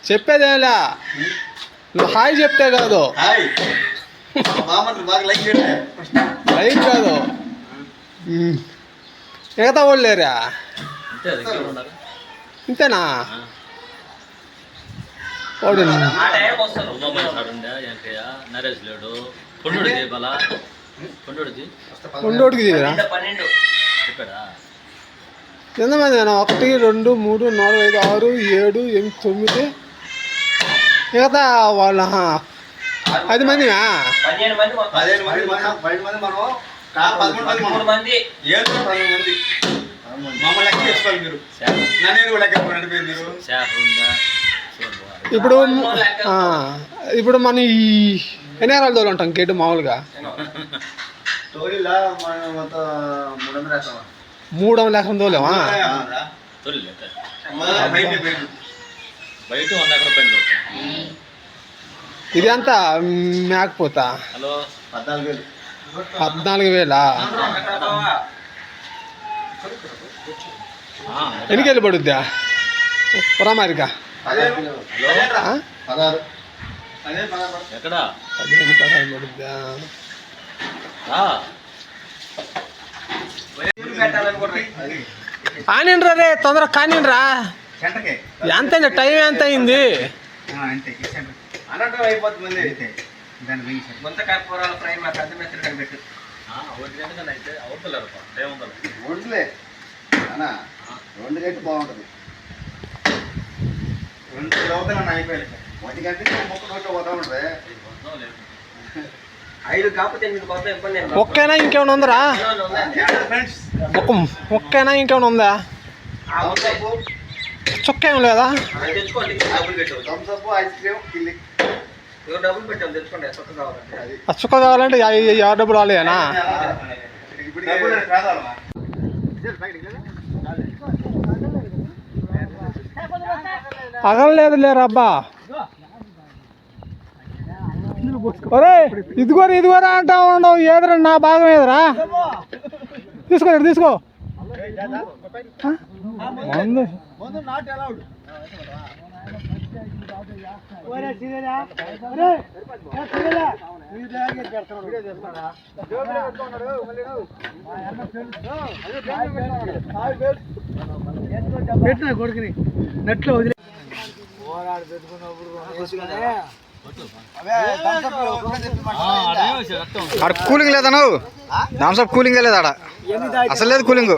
చెప్పేదేలా నువ్వు హాయ్ చెప్తే కాదు, లైక్ కాదు, మిగతా వాళ్ళు లేరా? ఇంతేనా? వాడు కొండోడికి దిగరా? ఎంతమంది? 1 2 3 4 5 6 7 8 9 మిగతా వాళ్ళ 10 మంది. 15 మంది ఇప్పుడు మన ఈ ఎన్ని ఎకరాల తోలు ఉంటాం గేటు మామూలుగా? 300 ఎకరం తోలేమా? ఇది అంతా మేకపోతా 14,000. ఎన్నికెళ్ళి పడుద్దా పురామారిక? 15 పడుద్దా? కానిండ్రా రే, తొందరగా కానిండ్రా. ఎంత టైం ఎంత అయింది? బాగుంటుంది. 2 ఒక్కైనా ఇంకేమైనా ఉందరా? ఒక్కైనా ఇంకేమైనా ఉందా? చుక్క ఏం లేదా? చుక్క కావాలంటే 5 డబ్బులు రాలేనా? అగలేదు లేరా అబ్బా. ఒరే ఇదిగోరా అంటా ఉండవు. ఏదరా నా భాగం ఏదరా? తీసుకో పెట్టిన కొడుకుని నెట్లో వదిలే. ఆడ కూలింగ్ లేదా? నువ్వు నామ్సప్ కూలింగ్ లేదా? ఆడ అసలు లేదు కూలింగ్.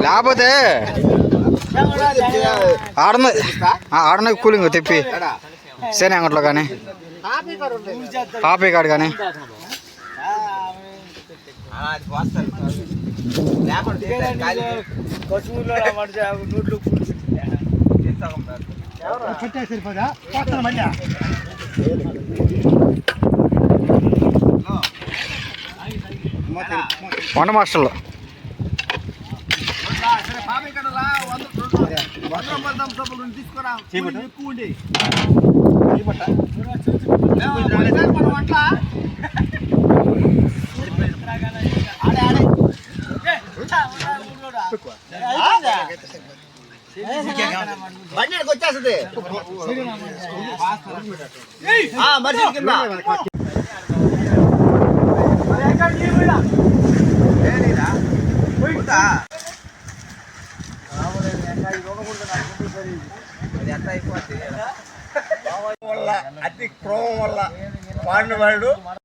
లేకపోతే ఆడన కూలింగ్ తెప్పి సేనే అంగట్లో కానీ పాపీ కాడు కానీ వంట మాస్టర్లు వచ్చేస్తుంది. అతి క్రోమం వల్ల వాడిని వాడు